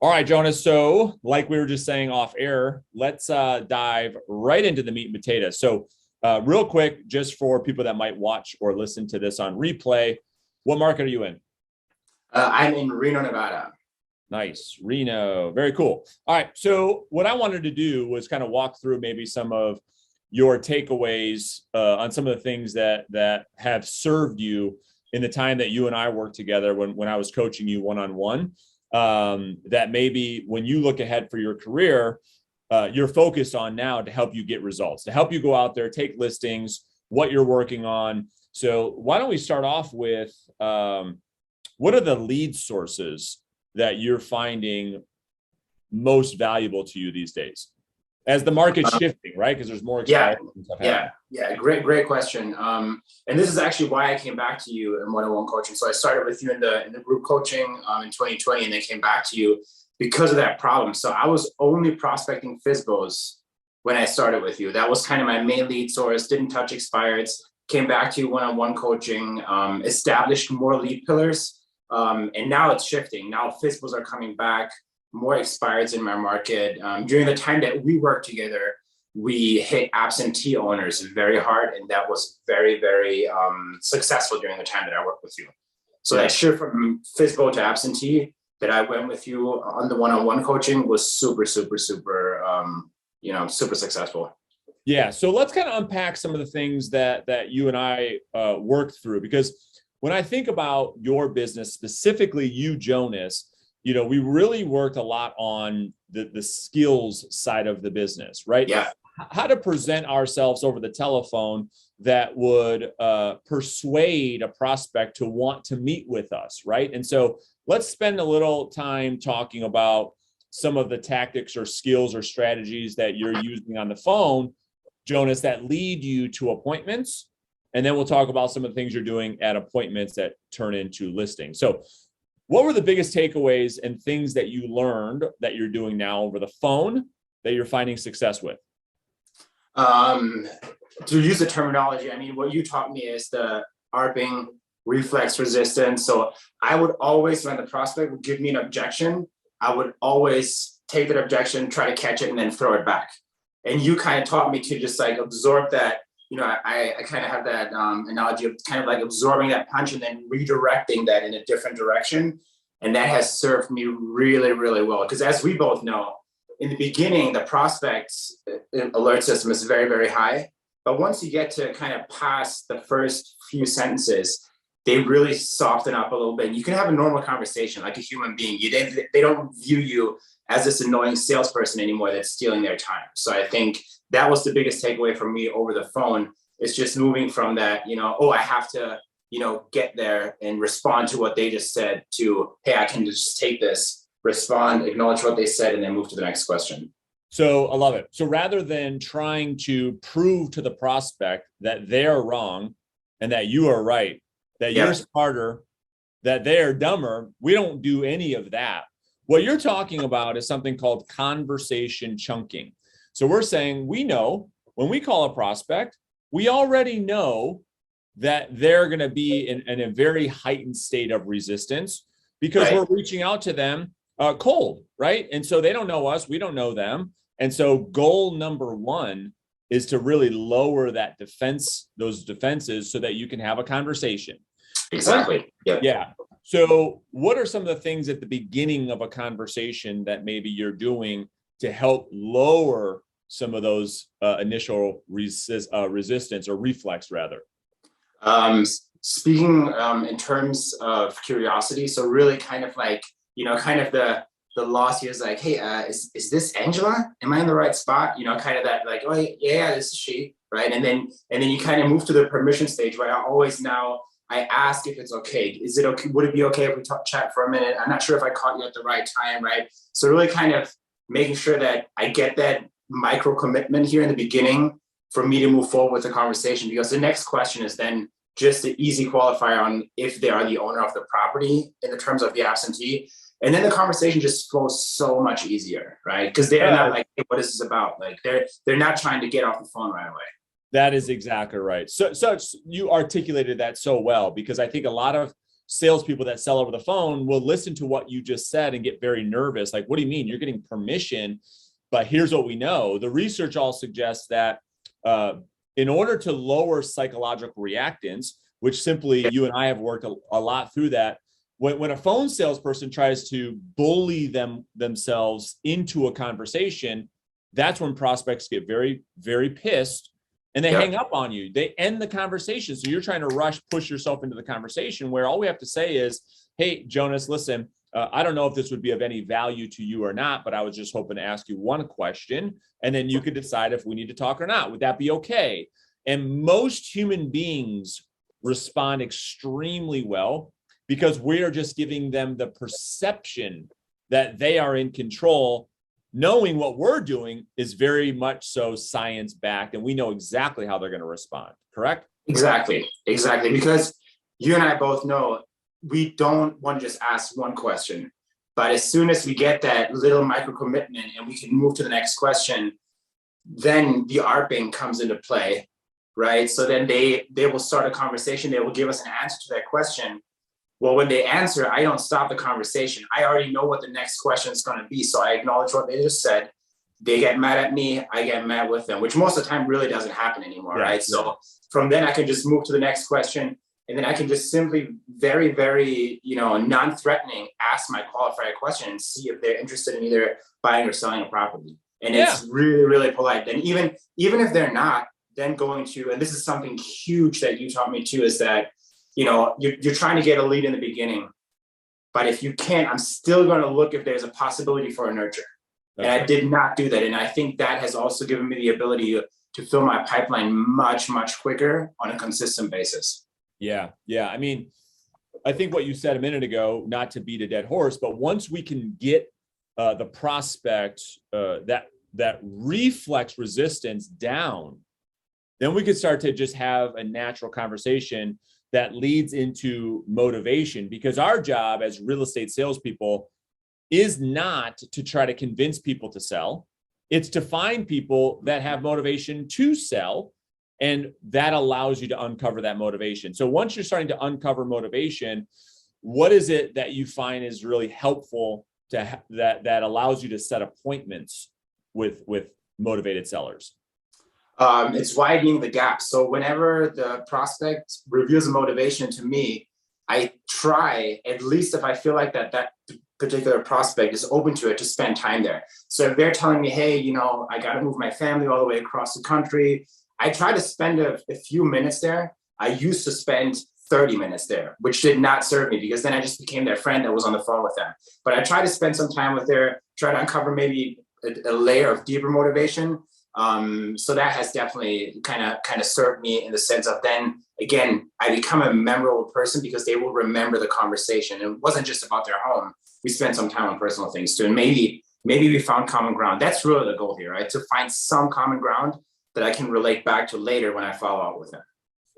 All right, Jonas. So, like we were just saying off air, let's dive right into the meat and potatoes. So, real quick, just for people that might watch or listen to this on replay, what market are you in? I'm in Reno, Nevada. Nice, Reno. Very cool. All right. So, what I wanted to do was kind of walk through maybe some of your takeaways on some of the things that have served you in the time that you and I worked together when I was coaching you one on one. That maybe when you look ahead for your career, you're focused on now to help you get results, to help you go out there, take listings, what you're working on. So why don't we start off with what are the lead sources that you're finding most valuable to you these days as the market's shifting, right? Because there's more experience and stuff happening. Yeah. Great question. And this is actually why I came back to you in one-on-one coaching. So I started with you in the group coaching in 2020, and then came back to you because of that problem. So I was only prospecting FSBOs when I started with you. That was kind of my main lead source. Didn't touch expireds. Came back to you one-on-one coaching. Established more lead pillars. And now it's shifting. Now FSBOs are coming back. More expireds in my market. During the time that we worked together, we hit absentee owners very hard, and that was very, very successful during the time that I worked with you. So that shift from FSBO to absentee that I went with you on the one-on-one coaching was super successful. Yeah. So let's kind of unpack some of the things that you and I worked through, because when I think about your business, specifically you, Jonas, we really worked a lot on the skills side of the business, right? Yeah. How to present ourselves over the telephone that would persuade a prospect to want to meet with us, right? And so let's spend a little time talking about some of the tactics or skills or strategies that you're using on the phone, Jonas, that lead you to appointments. And then we'll talk about some of the things you're doing at appointments that turn into listings. So what were the biggest takeaways and things that you learned that you're doing now over the phone that you're finding success with? To use the terminology, I mean, what you taught me is the ARPing reflex resistance. So I would always, when the prospect would give me an objection, I would always take that objection, try to catch it, and then throw it back. And you kind of taught me to just like absorb that. I kind of have that analogy of kind of like absorbing that punch and then redirecting that in a different direction. And that has served me really, really well. Because as we both know, in the beginning, the prospect's alert system is very, very high. But once you get to kind of past the first few sentences, they really soften up a little bit. And you can have a normal conversation like a human being. They don't view you as this annoying salesperson anymore that's stealing their time. So I think that was the biggest takeaway for me over the phone. It's just moving from that, I have to, get there and respond to what they just said to, hey, I can just take this, respond, acknowledge what they said, and then move to the next question. So I love it. So rather than trying to prove to the prospect that they're wrong and that you are right, that you're smarter, that they're dumber, we don't do any of that. What you're talking about is something called conversation chunking. So we're saying we know when we call a prospect, we already know that they're going to be in a very heightened state of resistance because we're reaching out to them cold, right? And so they don't know us, we don't know them. And so goal number one is to really lower that those defenses so that you can have a conversation. Exactly. Yeah. So what are some of the things at the beginning of a conversation that maybe you're doing to help lower some of those initial resistance or reflex rather? Speaking in terms of curiosity, so really kind of like, kind of the loss here is like, hey, is this Angela? Am I in the right spot? Kind of that like, oh yeah, this is she, right? And then you kind of move to the permission stage where I ask if it's okay. Is it okay? Would it be okay if we chat for a minute? I'm not sure if I caught you at the right time, right? So really kind of making sure that I get that micro commitment here in the beginning for me to move forward with the conversation, because the next question is then just the easy qualifier on if they are the owner of the property in the terms of the absentee. And then the conversation just flows so much easier, right? Because they're not like, hey, what is this about? Like they're not trying to get off the phone right away. That is exactly right. So you articulated that so well, because I think a lot of salespeople that sell over the phone will listen to what you just said and get very nervous. Like, what do you mean? You're getting permission, but here's what we know. The research all suggests that in order to lower psychological reactance, which simply you and I have worked a lot through that, when a phone salesperson tries to bully themselves into a conversation, that's when prospects get very, very pissed and they hang up on you. They end the conversation. So you're trying to push yourself into the conversation where all we have to say is, hey, Jonas, listen, I don't know if this would be of any value to you or not, but I was just hoping to ask you one question, and then you could decide if we need to talk or not. Would that be okay? And most human beings respond extremely well because we are just giving them the perception that they are in control, knowing what we're doing is very much so science-backed, and we know exactly how they're going to respond, correct? Exactly. Because you and I both know we don't want to just ask one question, but as soon as we get that little micro commitment and we can move to the next question, then the ARPing comes into play, right? So then they will start a conversation. They will give us an answer to that question. Well, when they answer, I don't stop the conversation. I already know what the next question is going to be. So I acknowledge what they just said. They get mad at me. I get mad with them, which most of the time really doesn't happen anymore, right? So from then I can just move to the next question. And then I can just simply very, very, non-threatening ask my qualifier question and see if they're interested in either buying or selling a property. And it's really, really polite. And even if they're not, then going to, and this is something huge that you taught me too, is that, you're trying to get a lead in the beginning, but if you can't, I'm still going to look if there's a possibility for a nurture. And I did not do that. And I think that has also given me the ability to fill my pipeline much, much quicker on a consistent basis. Yeah. I mean, I think what you said a minute ago, not to beat a dead horse, but once we can get the prospect, that reflex resistance down, then we could start to just have a natural conversation that leads into motivation, because our job as real estate salespeople is not to try to convince people to sell. It's to find people that have motivation to sell. And that allows you to uncover that motivation. So once you're starting to uncover motivation, what is it that you find is really helpful that allows you to set appointments with motivated sellers? It's widening the gap. So whenever the prospect reveals a motivation to me, I try, at least if I feel like that particular prospect is open to it, to spend time there. So if they're telling me, hey, I got to move my family all the way across the country, I try to spend a few minutes there. I used to spend 30 minutes there, which did not serve me, because then I just became their friend that was on the phone with them. But I try to spend some time with try to uncover maybe a layer of deeper motivation. So that has definitely kind of served me in the sense of, then again, I become a memorable person because they will remember the conversation. It wasn't just about their home. We spent some time on personal things too. And maybe we found common ground. That's really the goal here, right? To find some common ground that I can relate back to later when I follow up with them.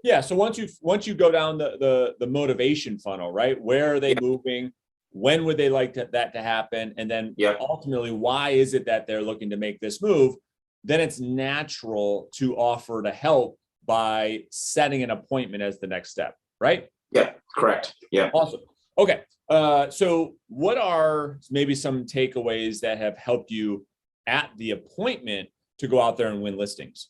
Yeah. So once you go down the motivation funnel, right? Where are they moving? When would they like that to happen? And then ultimately, why is it that they're looking to make this move? Then it's natural to offer to help by setting an appointment as the next step, right? Yeah, correct. Yeah. Awesome. Okay. So what are maybe some takeaways that have helped you at the appointment to go out there and win listings?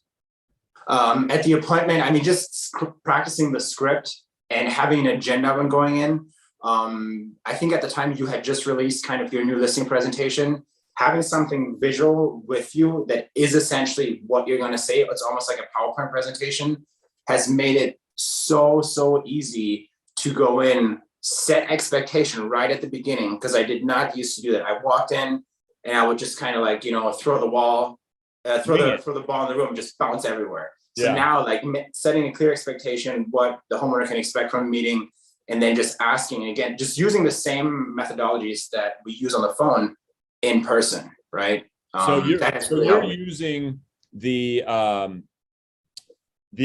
At the appointment, I mean, just practicing the script and having an agenda when going in. I think at the time you had just released kind of your new listing presentation. Having something visual with you that is essentially what you're going to say, it's almost like a PowerPoint presentation, has made it so easy to go in, set expectation right at the beginning, because I did not used to do that. I walked in and I would just kind of like, throw the ball in the room, just bounce everywhere. So now, like, setting a clear expectation, what the homeowner can expect from a meeting, and then just asking, again, just using the same methodologies that we use on the phone in person, right? So you're using the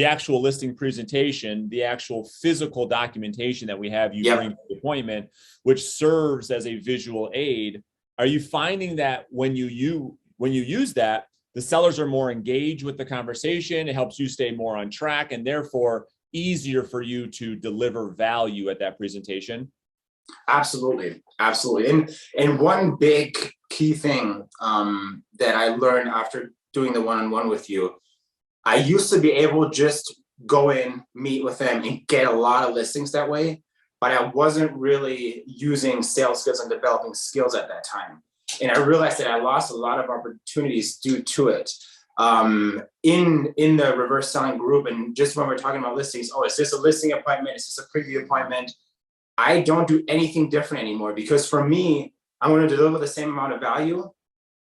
actual listing presentation, the actual physical documentation that we have you bring to the appointment, which serves as a visual aid. Are you finding that when you use that, the sellers are more engaged with the conversation? It helps you stay more on track, and therefore easier for you to deliver value at that presentation? Absolutely. And one big key thing that I learned after doing the one-on-one with you, I used to be able to just go in, meet with them, and get a lot of listings that way, but I wasn't really using sales skills and developing skills at that time. And I realized that I lost a lot of opportunities due to it. In the reverse selling group, and just when we're talking about listings, is this a listing appointment? Is this a preview appointment? I don't do anything different anymore, because for me, I'm going to deliver the same amount of value.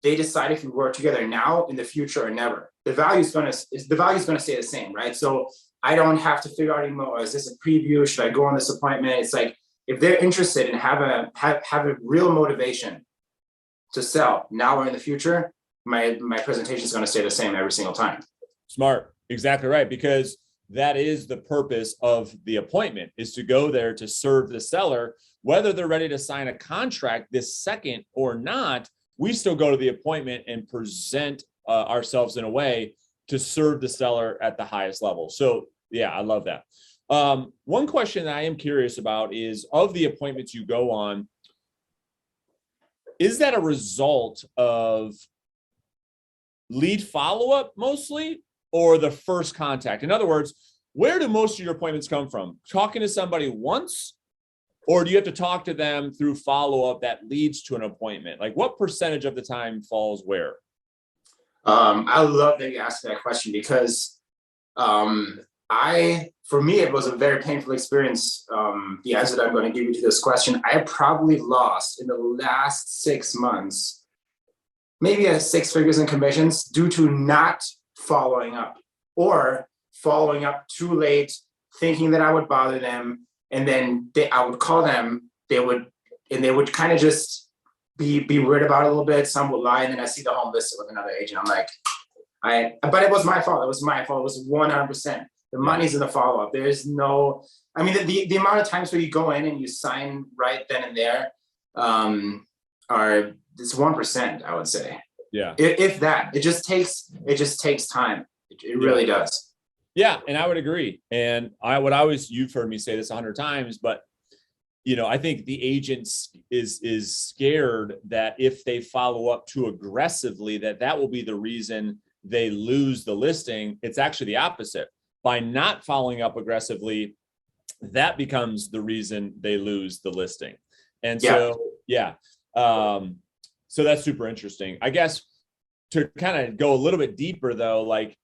They decide if we work together now, in the future, or never. The value is going to stay the same, right? So I don't have to figure out anymore, is this a preview? Should I go on this appointment? It's like, if they're interested and have a real motivation to sell now or in the future, my presentation is going to stay the same every single time. Smart. Exactly right. Because that is the purpose of the appointment, is to go there to serve the seller, whether they're ready to sign a contract this second or not. We still go to the appointment and present ourselves in a way to serve the seller at the highest level. So yeah, I love that. One question that I am curious about is, of the appointments you go on, is that a result of lead follow-up mostly, or the first contact? In other words, where do most of your appointments come from? Talking to somebody once, or do you have to talk to them through follow-up that leads to an appointment? Like, what percentage of the time falls where? I love that you asked that question, because for me, it was a very painful experience. The answer that I'm going to give you to this question, I probably lost in the last 6 months, maybe 6 figures in commissions, due to not following up, or following up too late, thinking that I would bother them. And then I would call them, they would kind of just be weird about it a little bit. Some would lie, and then I see the home listed with another agent. I'm like, but it was my fault. It was 100%. The money's in the follow-up. There's no, I mean, the amount of times where you go in and you sign right then and there, it's 1%, I would say. Yeah. If that, it just takes time. It really does. Yeah. And I would agree. And you've heard me say this 100 times, but I think the agent is scared that if they follow up too aggressively, that will be the reason they lose the listing. It's actually the opposite. By not following up aggressively, that becomes the reason they lose the listing. And so, so that's super interesting. I guess to kind of go a little bit deeper though, like,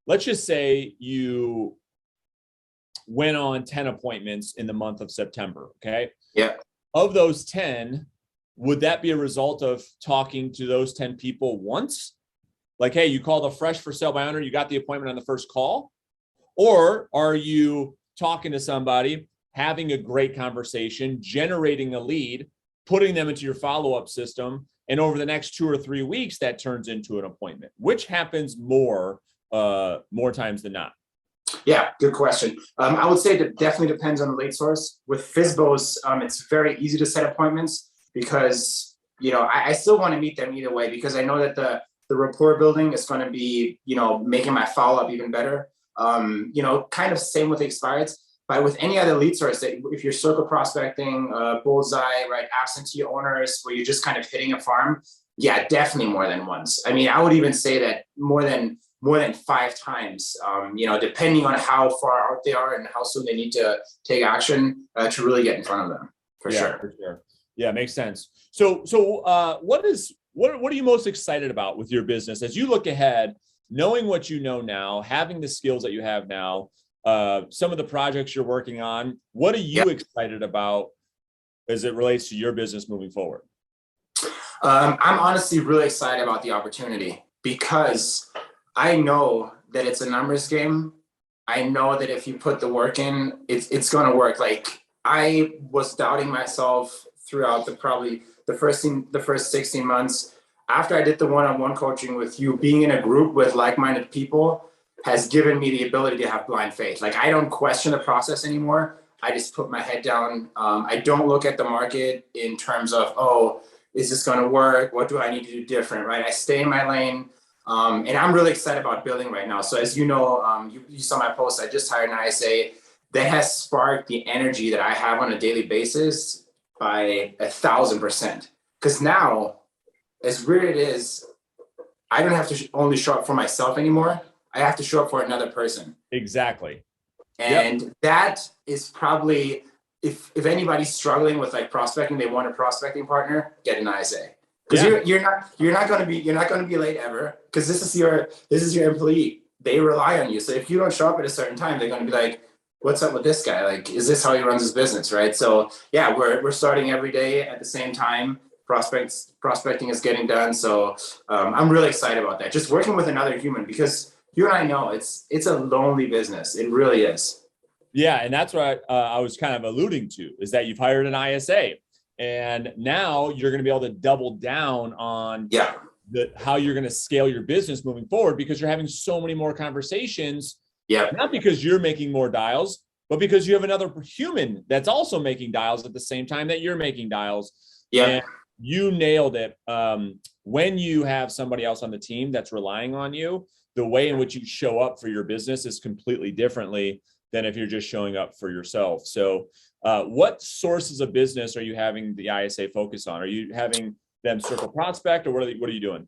let's just say you went on 10 appointments in the month of September. Okay. Yeah. Of those 10, would that be a result of talking to those 10 people once? Like, hey, you called a fresh for sale by owner, you got the appointment on the first call? Or are you talking to somebody, having a great conversation, generating a lead, putting them into your follow-up system, and over the next 2 or 3 weeks, that turns into an appointment? Which happens more times than not? Yeah, good question. I would say that definitely depends on the lead source. With FSBOs, it's very easy to set appointments, because I still want to meet them either way, because I know that the rapport building is going to be making my follow-up even better. Kind of same with expireds, but with any other lead source, that if you're circle prospecting, bullseye, right, absentee owners, where you're just kind of hitting a farm, yeah, definitely more than once. I mean, I would even say that more than 5 times, depending on how far out they are and how soon they need to take action to really get in front of them. For sure. Yeah, makes sense. So what are you most excited about with your business as you look ahead, knowing what you know now, having the skills that you have now, some of the projects you're working on? What are you excited about as it relates to your business moving forward? I'm honestly really excited about the opportunity, because I know that it's a numbers game. I know that if you put the work in, it's going to work. Like, I was doubting myself throughout the first 16 months. After I did the one-on-one coaching with you, being in a group with like-minded people has given me the ability to have blind faith. Like, I don't question the process anymore. I just put my head down. I don't look at the market in terms of, is this going to work? What do I need to do different, right? I stay in my lane. And I'm really excited about building right now. So as you know, you saw my post, I just hired an ISA. that has sparked the energy that I have on a daily basis by 1,000%. Because now, as weird it is, I don't have to only show up for myself anymore. I have to show up for another person. Exactly. And that is probably, if anybody's struggling with like prospecting, they want a prospecting partner, get an ISA. Because you're not going to be late ever, because this is your employee. They rely on you. So if you don't show up at a certain time, they're going to be like, what's up with this guy? Like, is this how he runs his business? Right. So yeah, we're starting every day at the same time. Prospecting is getting done. So I'm really excited about that. Just working with another human, because you and I know it's a lonely business. It really is. Yeah. And that's what I was kind of alluding to, is that you've hired an ISA, and now you're going to be able to double down on how you're going to scale your business moving forward, because you're having so many more conversations. Yeah. Not because you're making more dials, but because you have another human that's also making dials at the same time that you're making dials. Yeah. And you nailed it. When you have somebody else on the team that's relying on you, the way in which you show up for your business is completely differently than if you're just showing up for yourself. So what sources of business are you having the ISA focus on? Are you having them circle prospect, or what are you doing?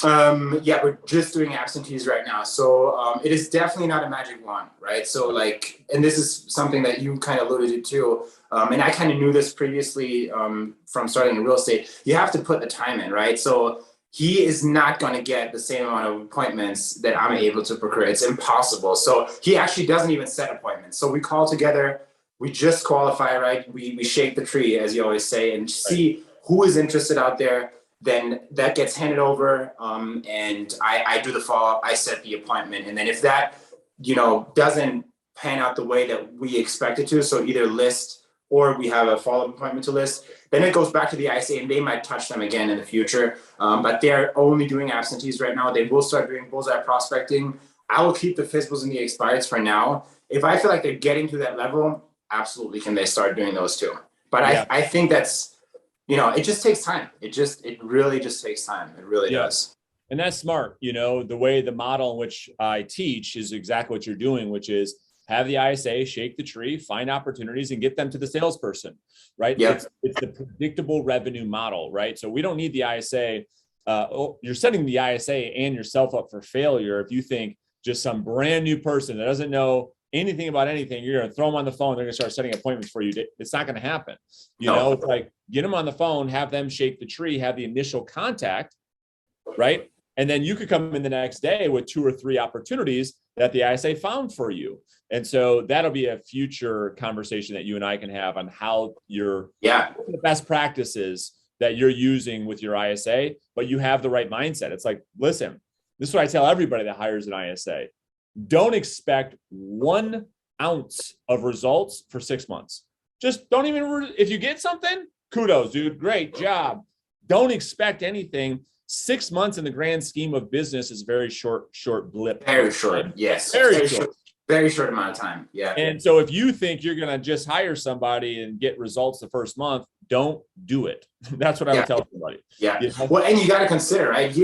Yeah, we're just doing absentees right now. So it is definitely not a magic wand, right? So like, and this is something that you kind of alluded to, and I kind of knew this previously from starting in real estate. You have to put the time in, right? So he is not going to get the same amount of appointments that I'm able to procure. It's impossible. So he actually doesn't even set appointments. So we call together, we just qualify, right? We shake the tree, as you always say, and see who is interested out there. Then that gets handed over, and I do the follow-up, I set the appointment. And then if that, doesn't pan out the way that we expect it to, so either list or we have a follow-up appointment to list, then it goes back to the ICA, and they might touch them again in the future. But they're only doing absentees right now. They will start doing bullseye prospecting. I will keep the FISBOs and the expireds for now. If I feel like they're getting to that level, absolutely can they start doing those too. But I think that's, it just takes time. It really just takes time. It really does. And that's smart. The way the model in which I teach is exactly what you're doing, which is have the ISA shake the tree, find opportunities, and get them to the salesperson, right? Yeah. It's the predictable revenue model, right? So we don't need the ISA. You're setting the ISA and yourself up for failure if you think just some brand new person that doesn't know anything about anything, you're going to throw them on the phone, they're going to start setting appointments for you. It's not going to happen. It's like, get them on the phone, have them shake the tree, have the initial contact, right? And then you could come in the next day with 2 or 3 opportunities that the ISA found for you. And so that'll be a future conversation that you and I can have on how the best practices that you're using with your ISA, but you have the right mindset. It's like, listen, this is what I tell everybody that hires an ISA. Don't expect 1 ounce of results for 6 months. Just don't even, if you get something, kudos, dude, great job. Don't expect anything. 6 months in the grand scheme of business is very short blip. Very short. Yes. Very short. Very short amount of time. Yeah. And so if you think you're going to just hire somebody and get results the first month, don't do it. That's what I would tell somebody. Yeah. Well, and you got to consider, right?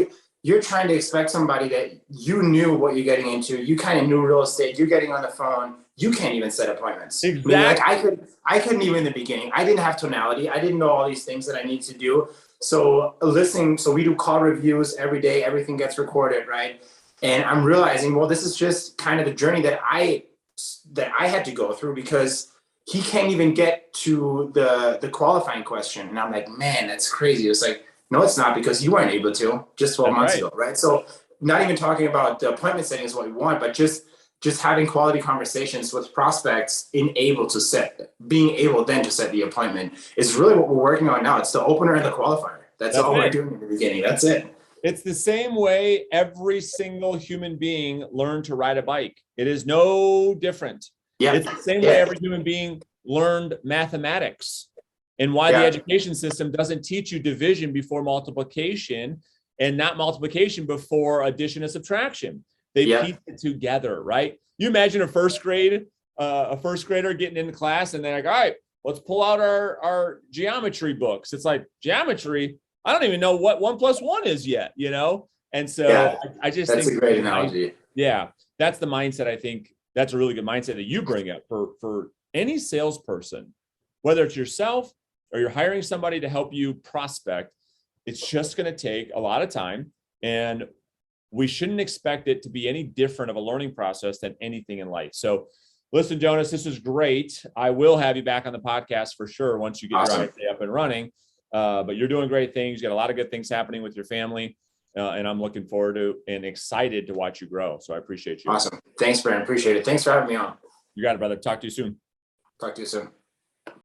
You're trying to expect somebody that you knew what you're getting into. You kind of knew real estate. You're getting on the phone. You can't even set appointments. Exactly. I mean, I couldn't even in the beginning. I didn't have tonality. I didn't know all these things that I need to do. So listening, so we do call reviews every day. Everything gets recorded, right? And I'm realizing, well, this is just kind of the journey that I had to go through, because he can't even get to the qualifying question. And I'm like, man, that's crazy. It's like, no, it's not, because you weren't able to just 12 months ago, right? So not even talking about the appointment setting is what we want, but just having quality conversations with prospects, being able then to set the appointment is really what we're working on now. It's the opener and the qualifier. That's all we're doing in the beginning. That's it. It's the same way every single human being learned to ride a bike. It is no different. Yeah. It's the same way every human being learned mathematics, and why the education system doesn't teach you division before multiplication and not multiplication before addition and subtraction. They piece it together, right? You imagine a first grader getting into class and they're like, all right, let's pull out our geometry books. It's like, geometry? I don't even know what 1 + 1 is yet, And so I just think that's a great analogy. Yeah, that's the mindset I think that's a really good mindset that you bring up for any salesperson, whether it's yourself or you're hiring somebody to help you prospect. It's just going to take a lot of time, and we shouldn't expect it to be any different of a learning process than anything in life. So listen, Jonas, this is great. I will have you back on the podcast for sure once you get your ISA up and running. But you're doing great things. You got a lot of good things happening with your family. And I'm looking forward to and excited to watch you grow. So I appreciate you. Awesome. Thanks, Brandon. Appreciate it. Thanks for having me on. You got it, brother. Talk to you soon. Talk to you soon.